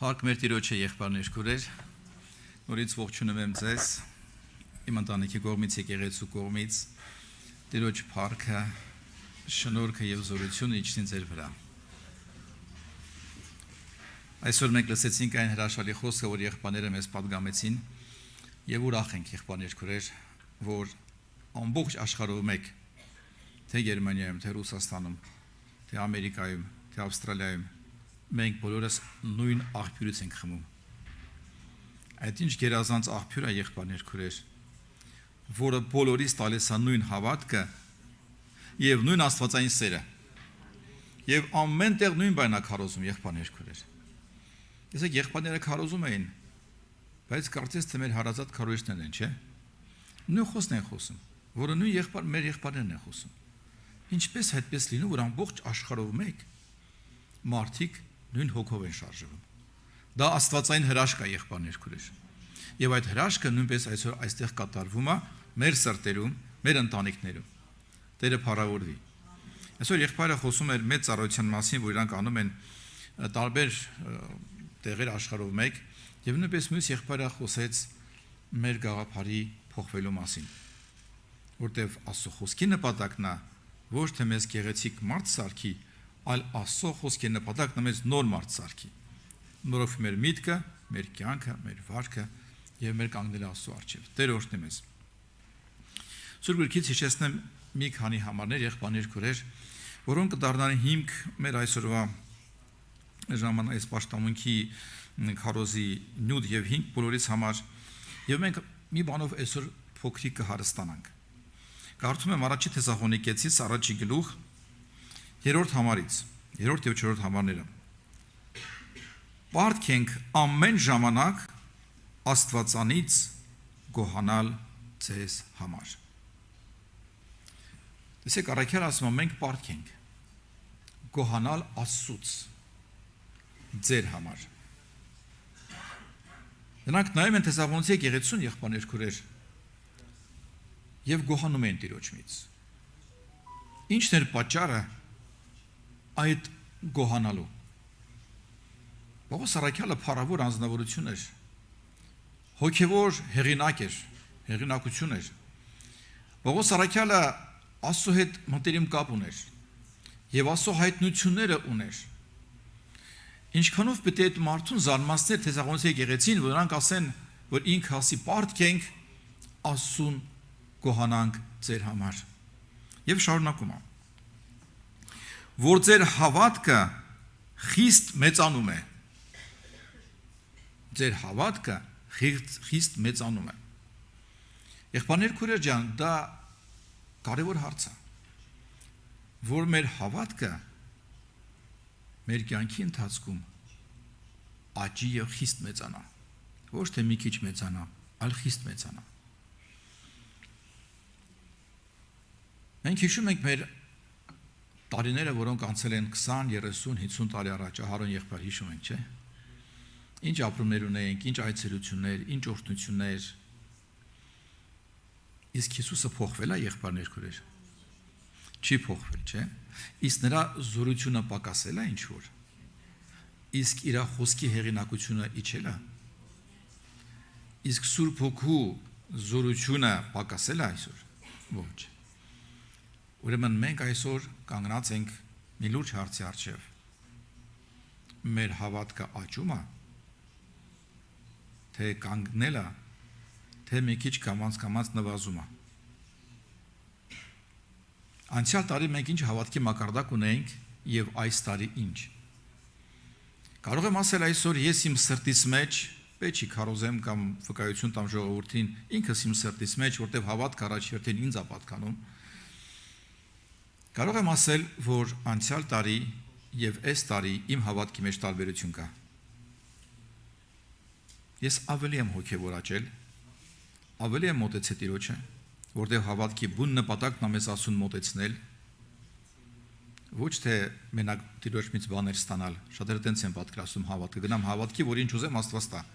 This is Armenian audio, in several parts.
Հարկ մեր տիրոջը եղբայրներ քուրեր, նորից ողջունում եմ ձեզ, իմ ընտանիքի կողմից, եկեղեցու կողմից, տիրոջ փառքը, շնորհքը եւ զորությունը իջնի ձեր վրա։ Այսօր մենք լսեցինք այն հրաշալի խոսքը, որ եղբայրները մեզ պատգամեցին, եւ ուրախ ենք եղբայրներ քուրեր, որ ամբողջ աշխարհում եք, թե Գերմանիայում, թե Ռուսաստանում, թե Ամերիկայում, թե Ավստրալիայում մենք բոլորս նույն աղբյուրից ենք խմում։ Այդ ինչ գերազանց աղբյուր է եղբայրներ քուրեր, որը բոլորիս տալիս է նույն հավատքը եւ նույն աստվածային սերը։ Եվ ամեն տեղ նույն բանն է քարոզում եղբայրներ քուրեր։ Իսկ եղբայրները քարոզում էին, բայց կարծես թե մեր հարազատ քարոզիչներն են, չէ՞։ Նույն խոսքն են խոսում, որը նույն մեր եղբայրներն են խոսում։ Ինչպես այդպես լինում, որ ամբողջ աշխարհում եք մարդիկ նույն հոգով են շարժվում։ Դա աստվածային հրաշք է եղբայրներ քուրեր։ Եվ այդ հրաշքը նույնպես այսօր այստեղ կատարվում է մեր սրտերում, մեր ընտանիքներում։ Տերը փառավորվի։ Այսօր եղբայրը խոսում էր մեծ ծառայության մասին, որ իրանք անում են տարբեր տեղեր աշխարհում եք, եւ նույնպես մյուս եղբայրը խոսեց մեր գաղափարի փոխվելու մասին, որտեղ Աստծո խոսքի նպատակն է ոչ թե մեզ գեղեցիկ մարդ սարքի, այլ Աստծո խոսքի նպատակն է մեզ նոր մարդ սարքի։ Նորով մեր միտքը, մեր կյանքը, մեր վարքը եւ մեր կանգնելը Աստծո առջեւ։ Տեր օրհնի մեզ։ Սուրբ Գրքից հիշեցնեմ մի քանի համարներ եղբայրներ քուրեր, որոնք կդառնան հիմք մեր այսօրվա ժամանակ այս պաշտամունքի քարոզի նյութ եւ հիմք բոլորիս համար, եւ մենք մի բանով այսօր փոքրիկ կհարստանանք։ Կարդում եմ առաջի Թեսաղոնիկեցիս առաջի գլուխ 3-րդ համարից, 3-րդ եւ 4-րդ համարները։ Պարտքենք ամեն ժամանակ Աստվածանից գոհանալ ձեզ համար։ Տեսեք, առաքյալ ասում է, մենք պարտքենք գոհանալ Աստծուց ձեր համար։ Նրանք նայում են Թեսաղոնիցի եկեղեցուն եղբայրներ քուրեր եւ գոհանում են Տիրոջից։ Ինչն էր պատճառը այդ գոհանալու։ Պողոս առաքյալը փառավոր անձնավորություն էր, հոգևոր հեղինակ էր, հեղինակություն էր։ Պողոս առաքյալը Աստծո հետ մտերիմ կապ ուներ եւ Աստծո հայտնությունները ուներ։ Ինչքանով պետք է այդ մարդուն զարմացներ Թեսաղոնիցի եկեղեցին, որ նրանք ասեն, որ ինքը ասի պարտքենք Աստծուն գոհանանք ձեր համար։ Եվ շարունակում է, որ ձեր հավատքը խիստ մեծանում է։ Ձեր հավատքը խիստ մեծանում է։ Եղբայրներ քուրեր ջան, դա կարևոր հարց է, որ մեր հավատքը մեր կյանքի ընթացքում աճի եւ խիստ մեծանա։ Ոչ թե մի քիչ մեծանա, այլ խիստ մեծանա։ Մենք հիշում ենք մեր տարիները, որոնք անցել են 20, 30, 50 տարի առաջ, Ահարոն եղբայր հիշում ենք, չէ՞։ Ինչ ապրումներ ունեինք, ինչ այցելություններ, ինչ օրհնություններ։ Իսկ Հիսուսը փոխվել է եղբայրներ քուրեր։ Չի փոխվել, չէ՞։ Իսկ նրա զորությունը պակասել է ինչ որ։ Իսկ իր խոսքի հեղինակությունը իջել է։ Իսկ Սուրբ Հոգու զորությունը պակասել է այսօր։ Ոչ։ Ուրեմն մենք այսօր կանգնած ենք մի լուրջ հարցի առջև։ Մեր հավատքը աճում է, թե կանգնել է, թե մի քիչ կամաց նվազում է։ Անցյալ տարի մենք ինչ հավատքի մակարդակ ունեինք եւ այս տարի ինչ։ Կարող եմ ասել այսօր ես իմ սրտից մեջ պետք չի քարոզեմ կամ վկայություն տամ ժողովրդին, ինքս իմ սրտից մեջ, որտեղ հավատք առաջերտին ինձ է պատկանում։ Կարող եմ ասել, որ անցյալ տարի եւ այս տարի իմ հավատքի մեջ տարբերություն կա։ Ես ավելի եմ հոգեվորաճել, ավելի եմ մոտեցել Տիրոջը, որտեղ հավատքի բուն նպատակն է մեզ ասուն մոտեցնել, ոչ թե մենակ Տիրոջից բաներ ստանալ, շատերը տենց են պատկերացնում հավատքը, գնամ հավատքի, որ ինչ ուզեմ Աստված տա։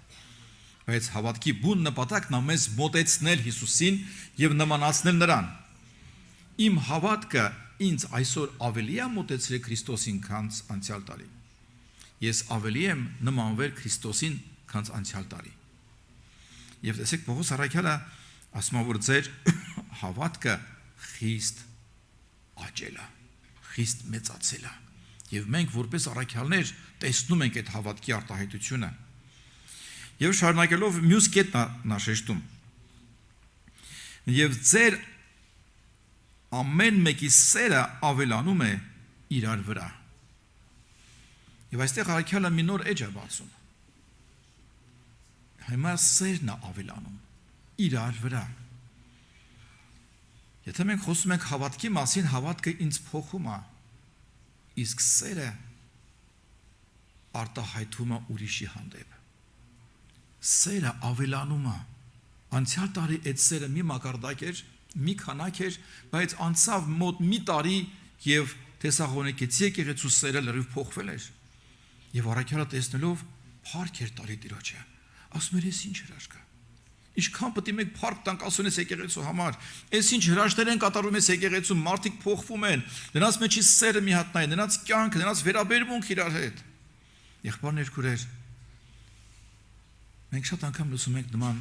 Բայց հավատքի բուն նպատակն է մեզ մոտեցնել Հիսուսին եւ նմանացնել նրան։ Իմ հավատքը ինձ այսօր ավելի է մոտեցրել Քրիստոսին, քան անցյալ տարի։ ես ավելի եմ նմանվել Քրիստոսին, քան անցյալ տարի։ Եվ տեսեք Պողոս առաքյալը ասում է, որ ձեր հավատքը խիստ աճել է, խիստ մեծացել է։ Եվ մենք որպես առաքյալներ տեսնում ենք այդ հավատքի արտահայտությունը։ Եվ շարունակելով մյուս կետն նա շեշտում։ Եվ ձեր ամեն մեկի սերը ավելանում է իրար վրա։ Եվ այստեղ առաքյալը մի նոր էջ է բացում։ Հիմա սերն է ավելանում իրար վրա։ Եթե մենք խոսում ենք հավատքի մասին, հավատքը ինձ փոխում է, իսկ սերը արտահայտվում է ուրիշի հանդեպ։ Սերը ավելանում է։ Անցյալ տարի այդ սերը մի մակարդակ էր, մի քանակ էր, բայց անցավ մոտ մի տարի եւ Թեսաղոնիկեցի եկեղեցու սերը լրիվ փոխվել էր։ Եվ առաքյալը տեսնելով փառք էր տալի Տիրոջը։ Ասում էր, «Էս ինչ հրաշք է։ Ինչքան պետք է մենք փառք տանք ասոնես եկեղեցու համար։ Էս ինչ հրաշքներ են կատարում ես եկեղեցու, մարդիկ փոխվում են։ Նրանց մեջի սերը մի հատ նայ, նրանց կյանքը, նրանց վերաբերմունք իրար հետ»։ Եղբայրներ, քուրեր, մենք շատ անգամ լսում ենք նման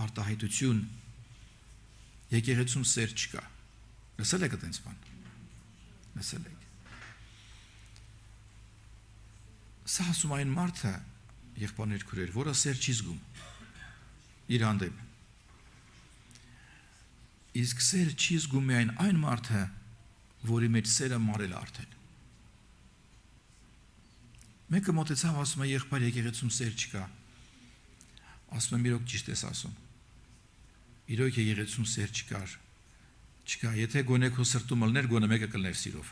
արտահայտություն, եկեղեցում սեր չկա։ Լսել եք այդպես բան։ Լսել եք։ Սա ասում այն մարդը, եղբայրներ, քուրեր, որը սեր չի զգում իր հանդեպ։ Իսկ սեր չի զգում միայն այն մարդը, որի մեջ սերը մարել արդեն։ Մեկը մոտեցավ, ասում է, եղբայր, եկեղեցում սեր չկա։ Ասում եմ, իրոք ճիշտ ես ասում։ Իրոք եկեղեցում սեր չկար։ Չկա, եթե գոնե քո սրտում ելներ, գոնե մեկը կլներ սիրով։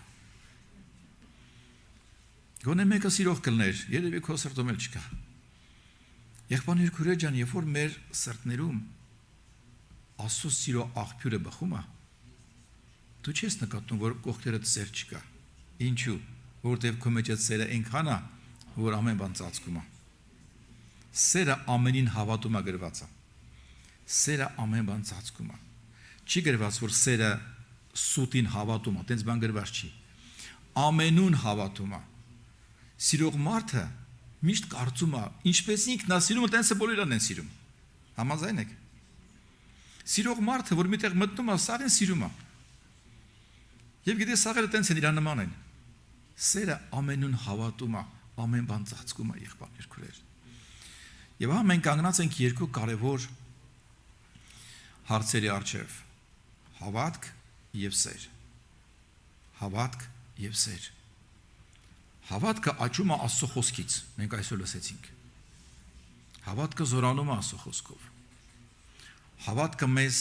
Գոնե մեկը սիրող կլներ, երևի քո սրտում էլ չկա։ Եղբայրներ, քուրեր ջան, երբ որ մեր սրտներում Աստծո սիրո աղբյուրը բխում է, դու չես նկատում, որ կողքերդ սեր չկա։ Ինչու՞։ Որտեղ քո մեջ այդ սերը այնքան է, որ ամեն բան ծածկում է։ Սերը ամենին հավատում է գրված է։ Սերը ամեն բան ծածկում է։ Չի գրված, որ սերը սուտին հավատում է, այդպես բան գրված չի։ Ամենուն հավատում է։ Սիրող մարդը միշտ կարծում է, ինչպես ինքն է սիրում, այդպես բոլորն են սիրում։ Համաձայն եք։ Սիրող մարդը, որ միտեղ մտնում է, սաղին սիրում է։ Եվ գիտես, սաղերը այդպես են իրան նման են։ Սերը ամենուն հավատում է, ամեն բան ծածկում է, եղբայրներ, քուրեր։ Եվ հա մենք կանգնած ենք երկու կարևոր հարցերի առջև. հավատք եւ սեր։ Հավատք եւ սեր։ Հավատքը աճում է Աստծո խոսքից, մենք այսօր լսեցինք։ Հավատքը զորանում է Աստծո խոսքով։ Հավատքը մեզ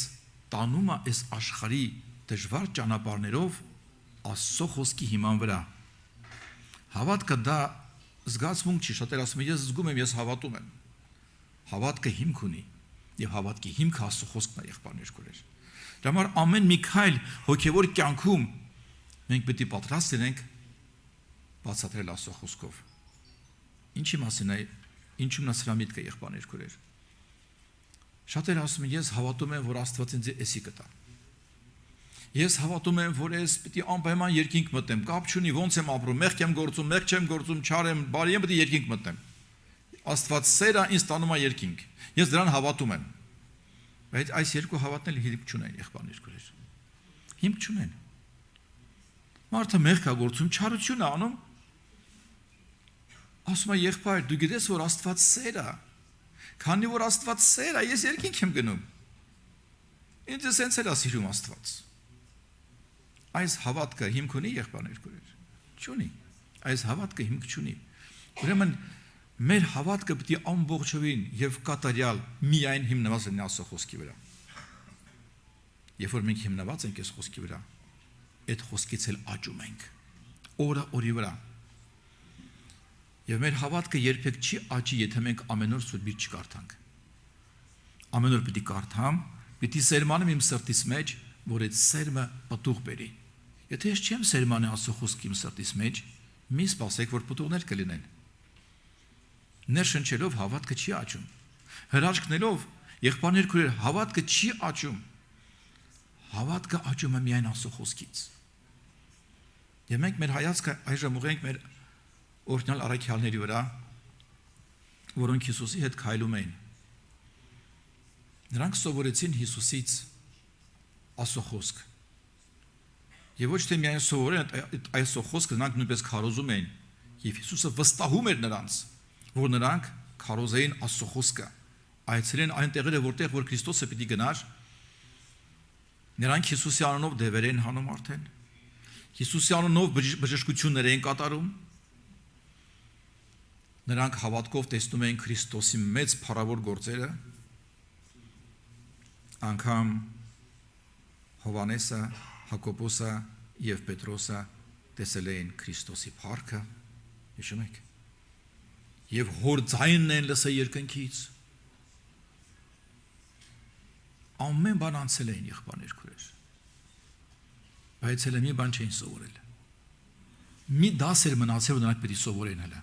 տանում է այս աշխարհի դժվար ճանապարհներով Աստծո խոսքի հիման վրա։ Հավատքը դա զգացմունք չի, շատեր ասում են, ես զգում եմ, ես հավատում եմ։ Հավատքը հիմք ունի, եւ հավատքի հիմքը Աստծո խոսքն է, եղբայրներ, քուրեր։ Դրա համար ամեն մի քայլ հոգեվոր կյանքում մենք պետք է պատրաստ լինենք բացատրել Աստծո խոսքով։ Ինչի մասին է, ինչու նա միտքը, եղբայրներ, քուրեր։ Շատերը ասում են, ես հավատում եմ, որ Աստված ինձ էսի կտա։ Ես հավատում եմ, որ ես պետք է անպայման երկինք մտնեմ, կապ չունի ոնց եմ ապրում, մեղք եմ գործում, մեղք չեմ գործում, չար եմ, բարի եմ, պետք է երկինք մտնեմ։ Աստված սերը ինձ տանում է երկինք։ Ես դրան հավատում եմ։ Բայց այս երկու հավատնել հիմք չունեն, եղբայրներ, քուրեր։ Հիմք չունեն։ Մարդը մեղք է գործում, չարություն է անում։ Ասում է, եղբայր, դու գիտես, որ Աստված սեր է։ Քանի որ Աստված սեր է, ես երկինք եմ գնում։ Ինձ սենց էլ է սիրում Աստված։ Այս հավատքը հիմք ունի, եղբայրներ, քուրեր։ Չունի։ Այս հավատքը հիմք չունի։ Ուրեմն մեր հավատքը պետք է ամբողջովին եւ կատարյալ միայն հիմնված լինի Աստծո խոսքի վրա։ Երբ որ մենք հիմնված ենք այս խոսքի վրա, այդ խոսքից էլ աճում ենք օրը օրի վրա։ Եվ մեր հավատքը երբեք չի աճի, եթե մենք ամեն օր Սուրբ Գիրք չկարդանք։ Ամեն օր պետք է կարդամ, պետք է սերմանեմ իմ սրտիս մեջ, որ այդ սերմը պտուղ բերի։ Եթե ես չեմ սերմանի Աստծո խոսքի իմ սրտիս մեջ, մի սպասեք, որ պտուղներ կլինեն։ Ներշնչելով հավատքը չի աճում։ Հրաշքնելով, եղբայրներ, քուրեր, հավատքը չի աճում։ Հավատքը աճում է միայն Աստծո խոսքից։ Եվ մենք մեր հայացքը այժմ ուղենք մեր օրհնյալ առաքյալների վրա, որոնք Հիսուսի հետ քայլում էին։ Նրանք սովորեցին Հիսուսից Աստծո խոսք։ Եվ ոչ թե միայն սովորեն այսո խոսքը, նրանք նույնպես քարոզում էին, եւ Հիսուսը վստահում էր նրանց, որ նրանք քարոզեին Աստծո խոսքը, այցելեն այն տեղերը, որտեղ որ Քրիստոսը պիտի գնար։ Նրանք Հիսուսի անունով դևեր են հանում արդեն, Հիսուսի անունով բժշկություններ են կատարում։ Նրանք հավատքով տեսնում էին Քրիստոսի մեծ փառավոր գործերը, անգամ Հովանեսը, Հակոբոսը եւ Պետրոսը տեսել էին Քրիստոսի փառքը, հիշում եք, եւ հոր ձայնն են լսել երկնքից։ Ամեն բան անցել էին եղբայրներ քուրեր, բայց հենց մի բան չէին սովորել։ Մի դաս էր մնացել, որ նրանք պետք է սովորեն հələ։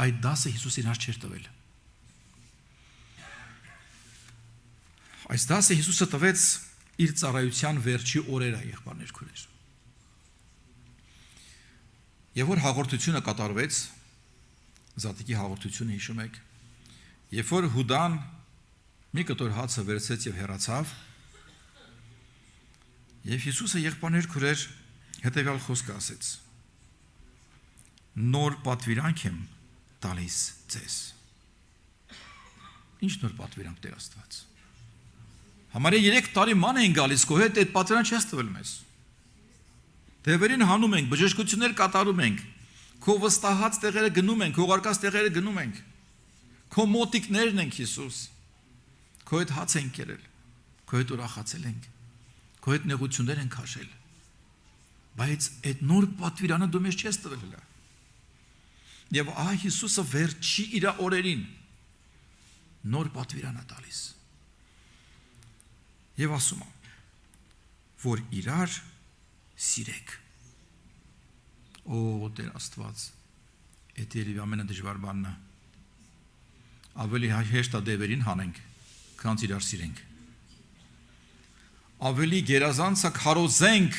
Այդ դասը Հիսուսին հաշ չէր տվել։ Այս դասը Հիսուսը տվեց իր ծառայության վերջի օրերը եղբայրներ քուրեր։ Եվ որ հաղորդությունը կատարվեց, Զատիկի հաղորդությունը հիշում եք, երբ որ Հուդան մի կտոր հացը վերցրեց եւ հեռացավ, եւ Հիսուսը եղբայրներ քուրեր հետեւյալ խոսքը ասեց. Նոր պատվիրանք եմ տալիս ձեզ։ Ինչ նոր պատվիրանք Տեր Աստված։ Համարյա 3 տարի ման են գալիս, քո հետ այդ պատվիրանք չես տվել մեզ։ Դևերին հանում ենք, բժշկություններ կատարում ենք, քո վստահած տեղերը գնում ենք, քո ուղարկած տեղերը գնում ենք, քո մոտիկներն ենք Հիսուս, քո հետ հաց ենք կերել, քո հետ ուրախացել ենք, քո հետ նեղություններ ենք հաշել, բայց այդ նոր պատվիրանը դու մեզ չես տվել հələ։ Եվ ահա Հիսուսը վերջի իր օրերին նոր պատվիրան է տալիս։ Եվ ասում է, որ իրար սիրեք։ Օ, Տեր Աստված, այդ երևի ամենադժվար բանն է։ Ավելի հեշտ է դևերին հանենք, քան իրար սիրենք։ Ավելի գերազանց է քարոզենք,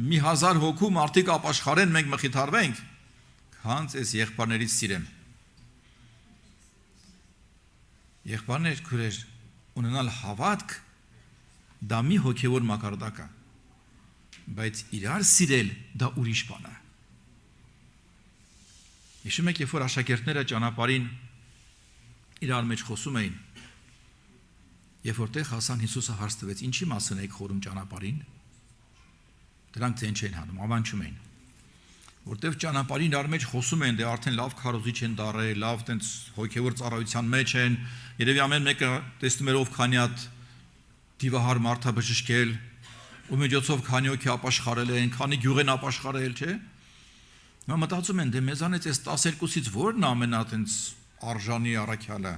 մի 1000 հոգու մարդիկ ապաշխարեն, մենք մխիթարվենք, քան այս եղբայրներից սիրեմ։ Եղբայրներ քուրեր, ունենալ հավատք, դա մի հոգևոր մակարդակ է, բայց իրար սիրել դա ուրիշ բան է։ Հիշում եք, երբ որ աշակերտները ճանապարհին իրար մեջ խոսում էին, երբ որտեղ հասան Հիսուսը հարց տվեց. ինչի մասին եք խորում ճանապարհին, դրանք ձեն չեն հանում, ավանչում էին, որտեղ ճանապարհին իրար մեջ խոսում են, դե արդեն լավ քարոզիչ են դարել, լավ տենց հոգևոր ծառայության մեջ են, երևի ամեն մեկը տեսնում էր ով քանի հատ դիվահար մարդա բժշկել, ու միջոցով քանի հոգի ապաշխարել են, քանի գյուղ են ապաշխարել, չէ՞։ Նա մտածում են, դե մեզանից այս 12-ից ո՞րն է ամենատենց արժանի առաքյալը։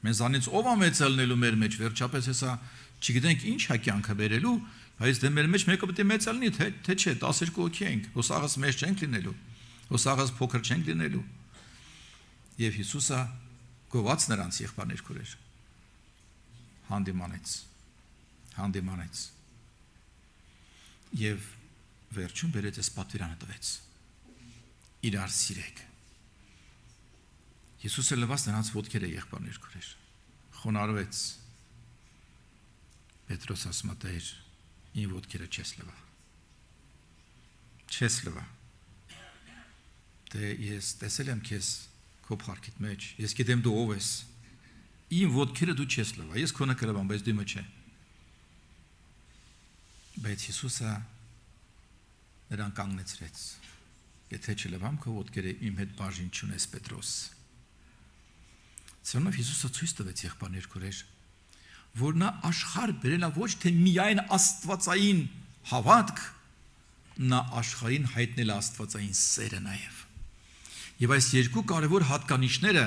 Մեզանից ով է մեծելնելու մեր մեջ, վերջապես հեսա չգիտենք ինչ է կյանքը բերելու, բայց դե մեր մեջ մեկը պետք է մեծելնի, թե չէ, 12 հոգի ենք, հոսաղս մեծ չենք լինելու, հոսաղս փոքր չենք լինելու։ Եվ Հիսուսը գոված նրանց եղբայրներ քուրեր հանդիմանեց եւ վերջում բերեց այս պատվիրանը տվեց. իրար սիրեք։ Հիսուսը լվաց նրանց ոտքերը եղբայրներ քուրեր, խոնարհվեց։ Պետրոս ասում է, Տեր, իմ ոտքերը չես լվա։ Դե ես տեսել եմ քեզ քո փառքիդ մեջ, ես գիտեմ դու ով ես։ Իմ ոտքերը դու չես լվա, ես քոնը կլվամ, բայց դու չէ։ Բայց Հիսուսը նրան կանգնեցրեց. եթե չլվամ քո ոտքերը, իմ հետ բաժին չունես, Պետրոս։ Սրանով Հիսուսը ցույց տվեց եղբայրներ քուրեր, որ նա աշխարհ բերել է ոչ թե միայն աստվածային հավատք, նա աշխարհին հայտնել է աստվածային սերը նաև։ Եվ այս երկու կարևոր հատկանիշները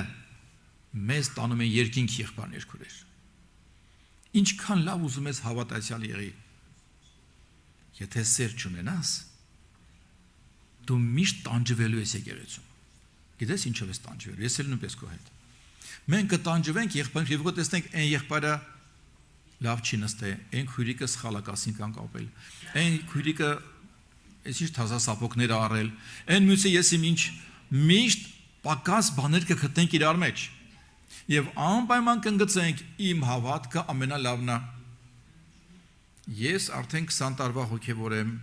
մեզ տանում են երկինք եղբայրներ քուրեր։ Ինչքան լավ ուզում ես հավատացյալ եղի, եթե սեր չունենաս, դու միշտ տանջվելու ես եկեղեցում։ Գիտես ինչով ես տանջվելու, ես էլ նույնպես քո հետ։ Մենք կտանջվենք եղբայրներ, եւ գոհ տեսնենք այն եղբայրը լավ չի նստել, այն քույրիկը սխալակասին կան կապել, այն քույրիկը այսինչ թազասապոկներ առել, այն մյուսը ես իմ ինչ միշտ պակաս բաներ կգտնենք իրար մեջ եւ անպայման կընկծենք իմ հավատքը ամենալավն է ես արդեն 20 տարվա հոգեվոր եմ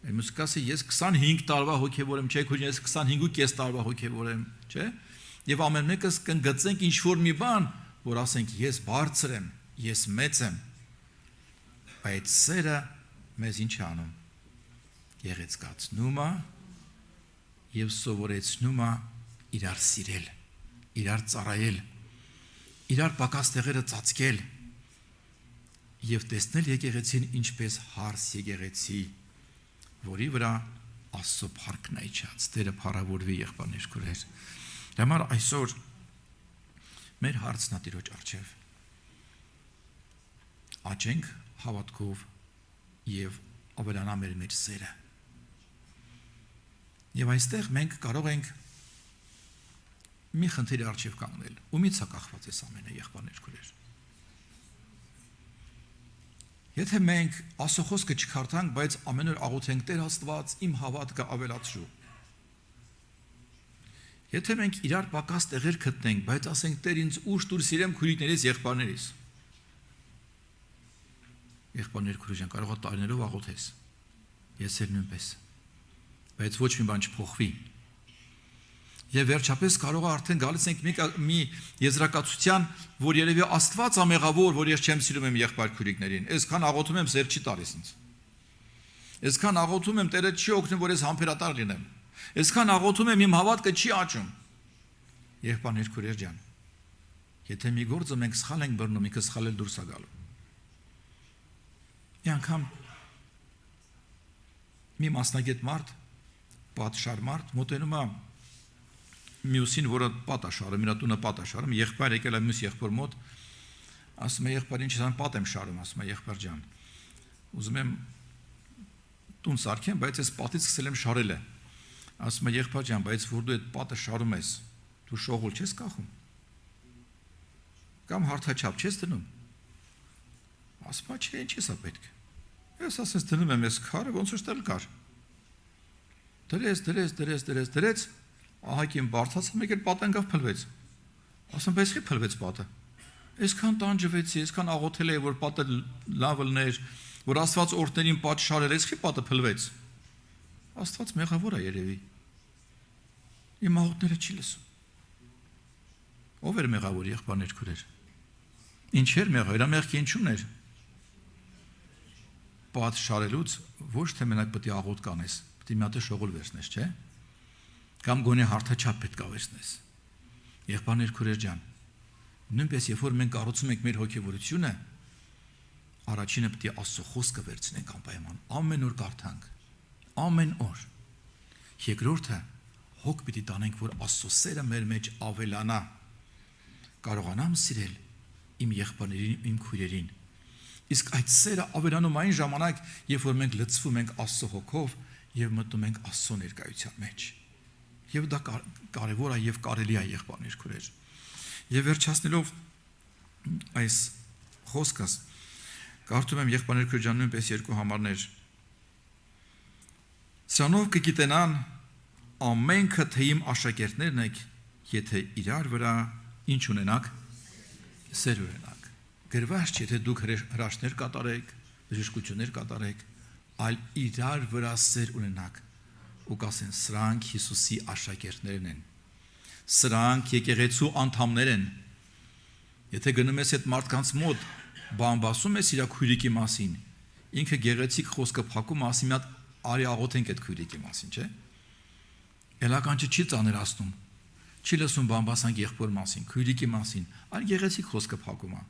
մուսկասի ես 25 տարվա հոգեվոր եմ չէ ես 25.5 տարվա հոգեվոր եմ չէ եւ ամեն մեկս կընկծենք ինչ որ մի բան որ ասենք ես բարձր եմ ես մեծ եմ այդ սերը մեզ ինչ անում գեղեցկացնում է եւ սովորեցնում է իրար սիրել իրար ծառայել իրար պակաս տեղերը ծածկել եւ տեսնել եկեղեցին ինչպես հարս եկեղեցի որի վրա Աստծո փառքն է իջած Տերը փառավորվի եղբայրներ քուրեր դեմար այսօր մեր հարցն է Տիրոջ առջև աճենք հավատքով եւ ավելանա մեր մեջ սերը եւ այստեղ մենք կարող ենք մի խնդիրի առջև կանգնել ումից է կախված այս ամենը եղբայրներ քուրեր Եթե մենք Աստծո խոսքը չքարտանք, բայց ամեն օր աղոթենք Տեր Աստված, իմ հավատքը ավելացրու։ Եթե մենք իրար պակաս տեղեր գտնենք, բայց ասենք Տեր ինձ ուշ տուր սիրեմ քույրիկներից, եղբայրներից։ Եղբայրներ քույրիկ կարող է տարիներով աղոթես։ Ես էլ նույնպես։ Բայց ոչ մի բան չփոխվի։ Եվ վերջապես կարող է արդեն գալիս ենք մի եզրակացության, որ երևի Աստված է մեղավոր, որ ես չեմ սիրում եմ եղբայր քույրիկներին։ Այսքան աղոթում եմ, սեր չի տալիս ինձ։ Այսքան աղոթում եմ, Տերը չի օգնում, որ ես համբերատար լինեմ։ Այսքան աղոթում եմ, իմ հավատքը չի աճում։ Եղբայրներ քույրեր ջան, եթե մի գործը մենք սխալ ենք բռնում, ինքը սխալ էլ դուրս է գալու։ Մի անգամ մի մասնագետ մարդ, պատշար մարդ, մոտենում է մյուսին, որը պատաշարում, իր տունը պատաշարում, եղբայր եկել է մյուս եղբոր մոտ, ասում է եղբայր ինչ ես պատ եմ շարում, ասում է եղբայր ջան, ուզում եմ տուն սարքեմ, բայց ես պատից սկսել եմ շարել է, ասում է եղբայր ջան, բայց որ դու այդ պատը շարում ես, դու շողուլ չես կախում, կամ հարթաչափ չես դնում, ասում է չէ, ինչ ես է պետք, ես ասես դնում եմ ես քարը, ոնց որ ստել կար, դրեց, ահագին բարձացա մեկ էլ պատը ընկավ փլվեց։ Ասում բայց ի փլվեց պատը։ Այսքան տանջվեցի, այսքան աղոթել էի որ պատը լավ լներ, որ Աստված օրհներին պատշարել, այսքի պատը փլվեց։ Աստված մեղավոր է երևի։ Իմ աղոթները չի լսում։ Ով էր մեղավոր եղբայրներ քուրեր։ Ինչ էր մեղավոր, իր մեղքի ինչու՞մն էր։ Պատշարելուց ոչ թե մենակ պետք է աղոթ կանես, պետք է մի հատ շողոլ վերցնես, չէ՞։ Կամ գոնե հարթաչափ պետք է վերցնես։ Եղբայրներ քուրեր ջան, նույնպես երբ որ մենք կառուցում ենք մեր հոգևորությունը, առաջինը պետք է Աստծո խոսքը վերցնենք անպայման, ամեն օր կարդանք, ամեն օր։ Երկրորդը հոգ պիտի տանենք, որ Աստծո սերը մեր մեջ ավելանա։ Կարողանամ սիրել իմ եղբայրներին, իմ քույրերին։ Իսկ այդ սերը ավելանում այն ժամանակ, երբ որ մենք լցվում ենք Աստծո հոգով եւ մտնում ենք Աստծո ներկայության մեջ։ Եվ դա կարևոր է եւ կարելի է եղբայրներ քուրեր։ Եվ վերջացնելով այս խոսքս կարդում եմ եղբայրներ քուրեր ջան նույնպես երկու համարներ։ Սրանով կգիտենան ամենքը թե իմ աշակերտներն եք, եթե իրար վրա ինչ ունենաք, սեր ունենաք։ Գրված չէ թե դուք հրաշքներ կատարեք, բժշկություններ կատարեք, այլ իրար վրա սեր ունենաք։ Ու կասեն սրանք Հիսուսի աշակերտներն են, սրանք եկեղեցու անդամներ են, եթե գնում ես այդ մարդկանց մոտ, բամբասում ես իր քույրիկի մասին, ինքը գեղեցիկ խոսքը փակում ասի մի հատ արի աղոթենք այդ քույրիկի մասին, չէ՞։ Էլականչը չի ծաներացնում, չի լսում բամբասանք եղբոր մասին, քույրիկի մասին, այլ գեղեցիկ խոսքը փակում է,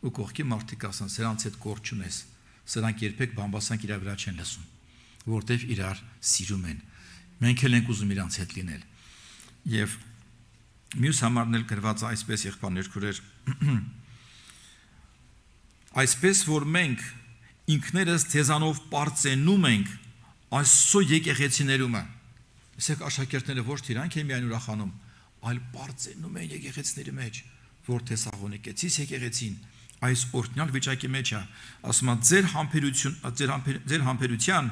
ու կողքի մարդիկ ասան սրանց հետ կորչ չունես, սրանք երբեք բամբասանք իր վրա չեն լսում, որտեվ իրար սիրում են։ Մենք էլ ենք ուզում իրանց հետ լինել։ Եվ մյուս համարն էլ գրված է այսպես եղբայրներ քուրեր։ Այսպես որ մենք ինքներս թեզանով պարծենում ենք Աստծո եկեղեցիներումը։ Ասեք աշակերտները ոչ թե իրանք են միայն ուրախանում, այլ պարծենում են եկեղեցիների մեջ, որ Թեսաղոնիկեցիս եկեղեցին այս օրհնյալ վիճակի մեջ է, ասում է ձեր համբերության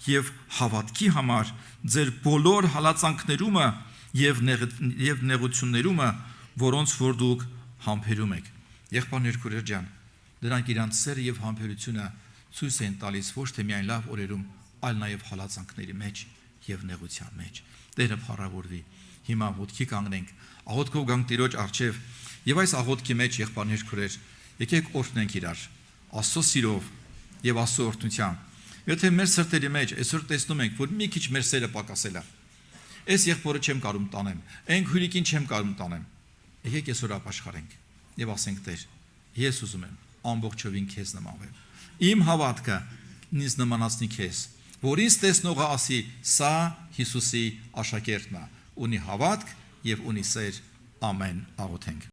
եւ հավատքի համար ձեր բոլոր հալածանքներումը եւ նեղություններումը, որոնց որ դուք համբերում եք։ Եղբայրներ քուրեր ջան, դրանք իրանց սերը եւ համբերությունը ցույց են տալիս ոչ թե միայն լավ օրերում, այլ նաեւ հալածանքների մեջ եւ նեղության մեջ։ Տերը փառավորվի։ Հիմա ոտքի կանգնենք, աղոթքով գանք Տիրոջ առջև եւ այս աղոթքի մեջ եղբայրներ քուրեր, եկեք օրհնենք իրար Աստծո սիրով եւ Աստծո օրհնությամբ։ Եթե մեր սրտերի մեջ այսօր տեսնում ենք, որ մի քիչ մեր սերը պակասել է, այս եղբորը չեմ կարող տանեմ, այն հյուրիկին չեմ կարող տանեմ, եկեք այսօր ապաշխարենք եւ ասենք Տեր, ես ուզում եմ ամբողջովին քեզ նմանվել։ Իմ հավատքը ինձ նմանացնի քեզ, որ ինձ տեսնողը ասի, սա Հիսուսի աշակերտն է, ունի հավատք եւ ունի սեր։ Ամեն աղոթենք։